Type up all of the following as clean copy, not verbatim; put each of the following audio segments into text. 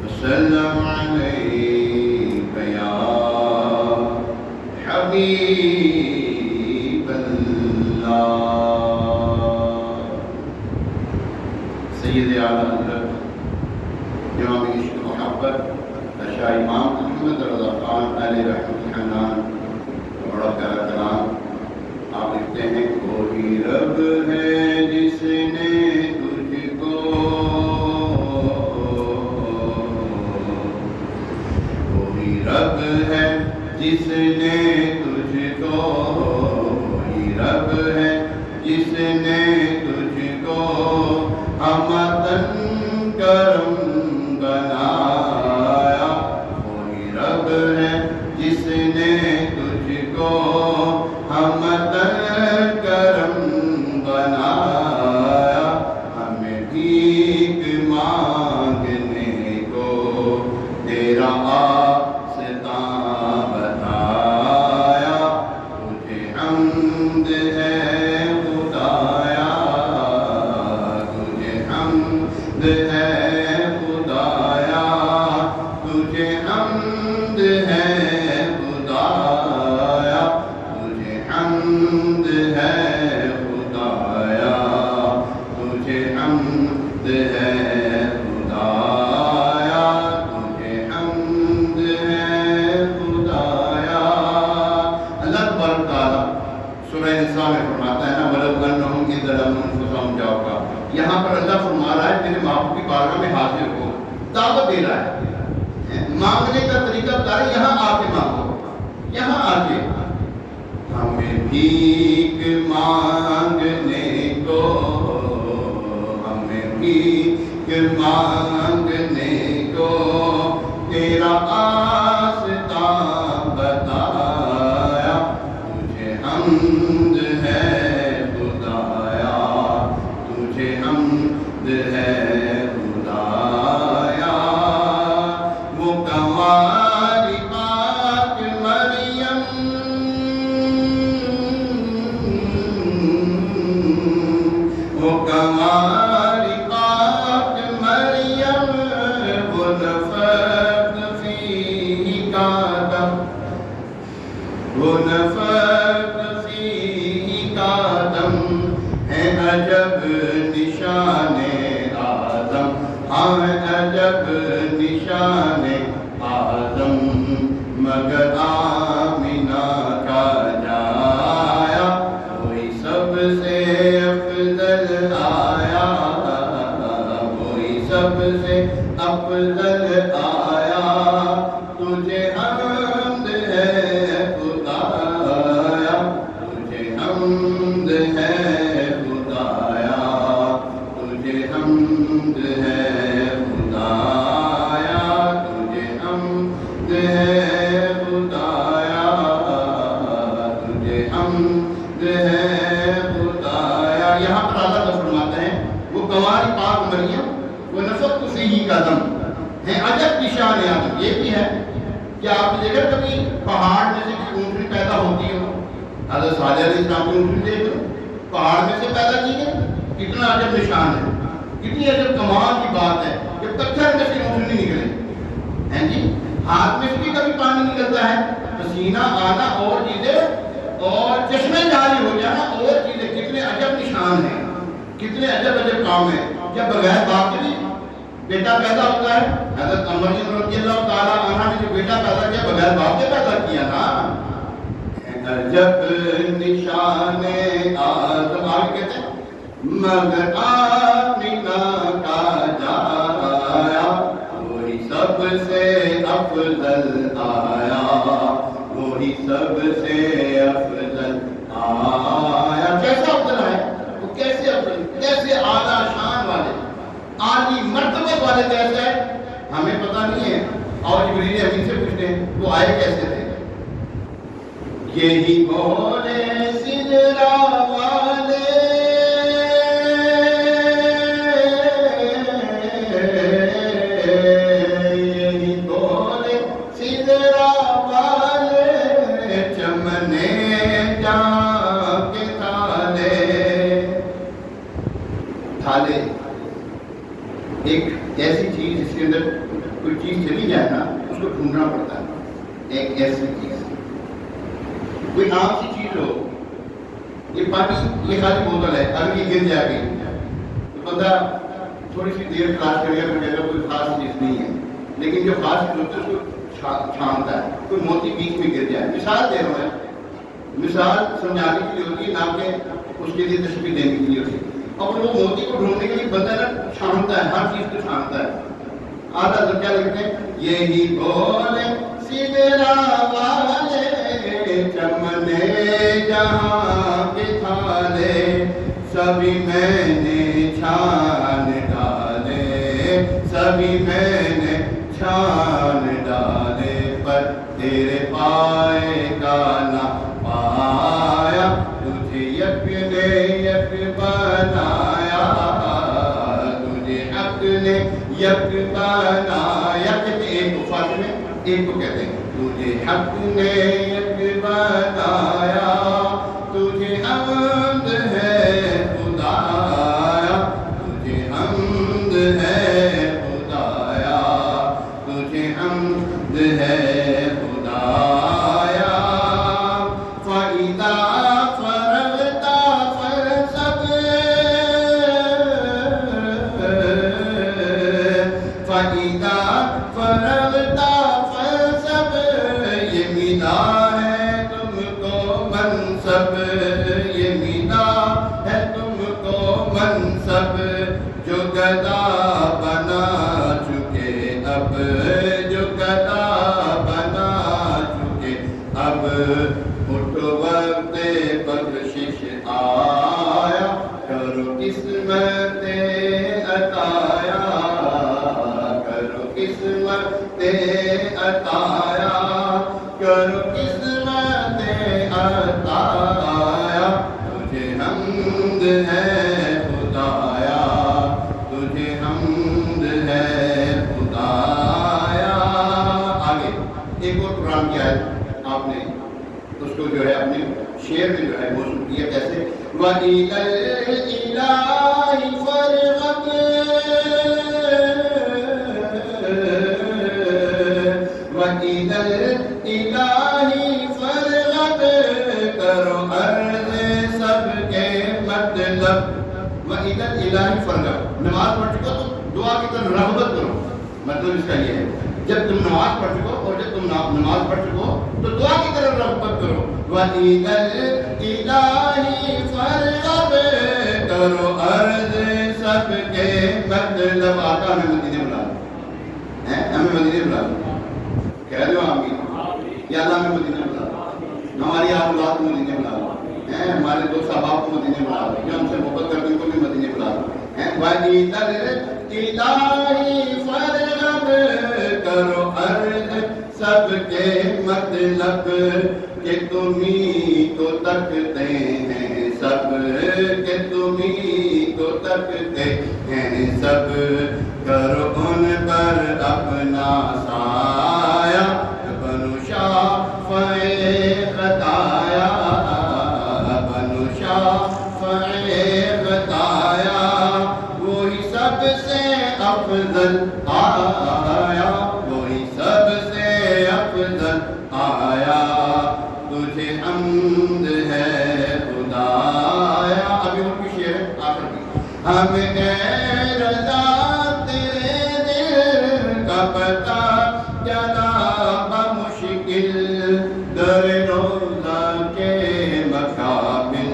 وسلم عليك يا حبيب الله سید اعلیٰ حضرت امام عشق محبت شاہ امام احمد رضا خان علیہ رحمۃ الحنان بڑا پیارا کلام آپ لکھتے ہیں کوئی رب ہے جس نے تجھ کو کوئی رب ہے جس نے تجھ کو کوئی رب ہے جس نے تجھ کو ہمتن کرم بنایا کوئی رب ہے جس نے تجھ کو ہمتن کرم بنایا ہمیں بھیک مانگنے کو تیرا آستاں بتایا تجھے حمد ہے خدایا تجھے حمد ہے خدایا تجھے حمد ہے خدایا تجھے حمد ہے خدایا تجھے حمد ہے خدایا تجھے حمد ہے خدایا اللہ تبارک تعالیٰ سورہ نساء میں فرماتا ہے نا وَلَوْ أَنَّهُمْ إِذْ ظَلَمُوا أَنفُسَهُمْ جَاءُوكَ یہاں پر اللہ فرما رہا ہے میرے باپ کی بارگاہ میں حاضر ہو دعوت دے رہا ہے مانگنے کا طریقہ بتا رہا ہے یہاں آ کے مانگو یہاں آ کے ہمیں بھیک مانگنے کو ہمیں بھیک مانگنے کو تیرا آستاں بتایا تجھے حمد ہے خدایا تجھے حمد ہے خدایا وہ کنواری پاک مریم وہ کنواری پاک مریم وہ نفخت فیہ کا دم وہ نفخت فیہ کا دم ہے عجب نشان اعظم ہاں عجب نشان اعظم مگر آمینہ کا جایا کوئی سب سے افضل آیا کوئی سب سے افضل آیا تجھے حمد ہے خدایا تجھے حمد ہے خدایا تجھے حمد ہے خدایا تجھے حمد ہے خدایا تجھے حمد ہے خدایا یہاں پر اللہ کا فرماتا ہے وہ کنواری پاک مریم وہ نفخت فیہ کا دم ہے عجب نشان اعظم یہ بھی ہے کہ آپ نے دیکھا کبھی پہاڑ میں سے کوئی اونٹنی پیدا ہوتی ہو حضرت صالح علیہ السلام کی اونٹنی دیکھ لو پہاڑ میں سے پیدا کی گئی کتنا عجب نشان ہے کتنی عجب کمال کی بات ہے کہ پتھر میں سے اونٹنی نکلے ہیں جی ہاتھ میں سے بھی کبھی پانی نکلتا ہے پسینہ آنا اور چیزیں اور چشمے جاری ہو جانا اور چیزیں کتنے عجب نشان ہیں کتنے عجب عجب کام ہیں جب بغیر باپ کے بھی بیٹا پیدا ہوتا ہے حضرت مریم رضی اللہ تعالیٰ عنہ نے جو بیٹا پیدا کیا بغیر باپ کے پیدا کیا نا عجب نشان اعظم آگے کہتے ہیں مگر آمینہ کا جایا وہی سب سے افضل آیا وہی سب سے افضل آیا کیسا افضل ہے وہ کیسے افضل کیسے اعلیٰ شان والے عالی مرتبہ والے کیسے ہیں ہمیں پتہ نہیں ہے اور جبریل امین سے پوچھتے ہیں وہ آئے کیسے تھے یہی بولے سدرا والے یہی بولے سدرا والے چمنے جا کے تالے تھالے، ایک ایسی چیز جس کے اندر کوئی چیز چلی جائے نا اس کو ڈھونڈنا پڑتا ہے، ایک ایسی چیز، کوئی عام سی چیز ہو، یہ پانی یہ خالی بوتل ہے، اگر یہ گر جائے گی تو بندہ تھوڑی سی دیر تلاش کرے گا، پھر کہے گا کوئی خاص چیز نہیں ہے، لیکن جو خاص چیز ہوتی ہے اس کو چھانتا ہے، کوئی موتی بیچ میں گر جائے۔ مثال دے رہا ہے، مثال سمجھانے کے لیے ہوتی ہے، نہ کہ اس کے لیے تشبیہ دینے کے لیے ہوتی ہے۔ اور وہ موتی کو ڈھونڈنے کے لیے بندہ نا چھانتا ہے، ہر چیز کو چھانتا ہے۔ آدھا تو کیا لکھتے ہیں، یہی بولے سدرا والے چمنے جہاں کے تھالے، سبھی میں نے چھان ڈالے، سبھی میں نے چھان ڈالے، پر تیرے پائے کا نہ پایا، تجھے یک نے یک بنایا، تجھے حق نے یک بنایا، کہتے ہیں ایک کو فاتح میں ایک کو کہتے ہیں، تجھے حق نے یک بنایا، تجھے حمد ہے خدایا، تجھے حمد ہے خدایا، تجھے حمد ہے خدایا، فَإِذَا فَرَغْتَ فَانصَبْ، فَإِذَا فَرَغْتَ فَانصَبْ، یہ ملا ہے تم کو منصب، یہ ملا ہے تم کو منصب، جو گدا بنا چکے اب، جو گدا بنا چکے اب، اٹھو وقت بخشش آیا، کرو قسمت عطایا، کرو قسمت عطایا، کرو قسمت عطایا، تجھے حمد ہے خدایا، تجھے حمد ہے خدایا۔ آگے ایک اور قرآن کی آیت آپ نے اس کو جو ہے اپنے شعر میں جو ہے موصول کیا، کیسے وَإِلَى الْإِلَٰهِ فَارْغَبْ، وَإِلَى الْإِلَٰهِ فَارْغَبْ، کرو عرض سب کے مطلب، وَإِلَى الْإِلَٰهِ فَارْغَبْ، نماز پڑھ چکو تو دعا کی طرف رغبت کرو، مطلب اس کا یہ ہے جب تم نماز پڑھ چکو اور جب تم نماز پڑھ چکو تو دعا کی طرف رغبت کرو، وَإِلَى الْإِلَٰهِ فَارْغَبْ، کرو عرض سب کے مطلب۔ آقا ہمیں مدینے بلا لو، ہمیں مدینے بلا لو، کہہ دو آمین، یا اللہ ہمیں مدینے بلا لو، ہماری اولاد کو مدینے بلا لو، ہمارے دوست احباب کو مدینے بلا لو، جو ہم سے محبت کرتے ہیں ان کو بھی مدینے بلا لو۔ وَإِلَى الْإِلَٰهِ فَارْغَبْ، کرو عرض سب کے مطلب، کہ تم ہی کو تکتے ہیں سب، کہ تم ہی کو تکتے ہیں سب، کرو ان پر اپنا سایہ، بنو شافع خطایا، بنو شافع خطایا، وہی سب سے افضل آیا، وہی سب سے افضل آیا، تجھے حمد ہے خدایا۔ ابھی ان کی شعر ہے آخر کی، ہمیں اے رضا تیرے دل کا پتہ چلا بمشکل، در روضہ کے مقابل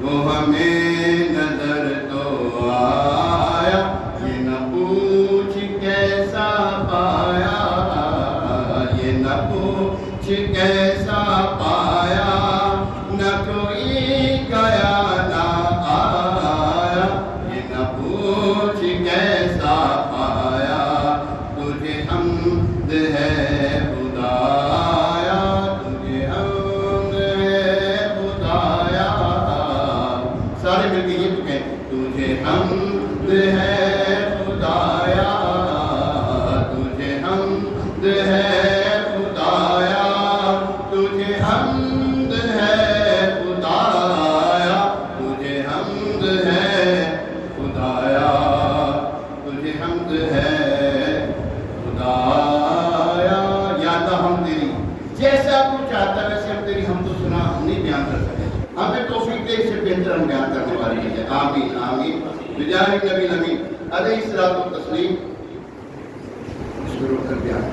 وہ ہمیں نظر تو آیا، یہ نہ پوچھ کیسا پایا، یہ نہ پوچھ کیسا پایا، نہ کوئی گیا نہ آیا، یہ نہ پوچھ کیسا پایا، تجھے حمد ہے خدایا، تجھے حمد ہے خدایا۔ سارے مل کے یہ تو کہیں، تجھے حمد ہے خدایا، تجھے حمد ہے خدایا، تجھے حمد ہے خدایا، تجھے حمد ہے خدایا۔ خدایا تجھے حمد ہے خدایا، یا اللہ ہم تیری جیسا تو چاہتا ویسے ہم تیری حمد و ثنا نہیں بیان کر سکے، ہمیں توفیق دے، اس سے بہتر ہم بیان کرنے والی ہے۔ آمین آمین بجاہ نبی الامین علیہ الصلوۃ والتسلیم۔ شروع کر بیان۔